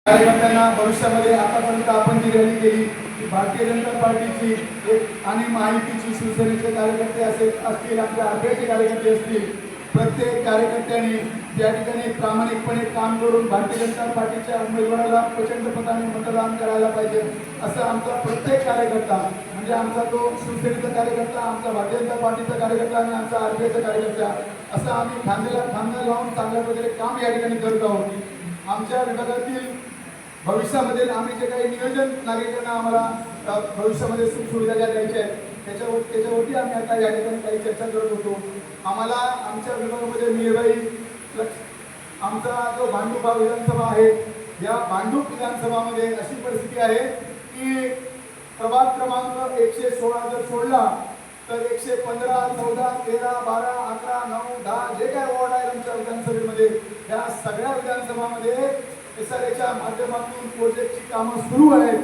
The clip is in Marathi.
कार्यकर्त्यांना भविष्यामध्ये आतापर्यंत आपण जी रॅली केली की भारतीय जनता पार्टीची एक आणि महायुतीची शिवसेनेचे कार्यकर्ते असतील आपल्या आरपीआयचे कार्यकर्ते असतील, प्रत्येक कार्यकर्त्यांनी या ठिकाणी प्रामाणिकपणे काम करून भारतीय जनता पार्टीच्या उमेदवाराला प्रचंड मताने मतदान करायला पाहिजे, असं आमचा प्रत्येक कार्यकर्ता म्हणजे आमचा तो शिवसेनेचा कार्यकर्ता, आमचा भारतीय जनता पार्टीचा कार्यकर्ता आणि आमचा आरपीआयचा कार्यकर्ता असं आम्ही खांद्याला खांदा लावून चांगल्या प्रकारे काम या ठिकाणी करत आहोत. आमच्या विभागातील भविष्यामध्ये आम्ही जे काही नियोजन नागरिकांना आम्हाला भविष्यामध्ये सुखसुविधा ज्या द्यायच्या आहेत त्याच्यावरती आम्ही आता या ठिकाणी काही चर्चा करत होतो. आम्हाला आमच्या विभागामध्ये मिरवाई आमचा जो भांडूप विधानसभा आहे, या भांडूप विधानसभामध्ये अशी परिस्थिती आहे की प्रभाग क्रमांक 116 जर सोडला तर 115, 14, 13, 12, 11, 9, 10 जे काय वॉर्ड आहे आमच्या विधानसभेमध्ये, या सगळ्या विधानसभामध्ये SRAच्या माध्यमातून प्रोजेक्टची कामं सुरू आहेत.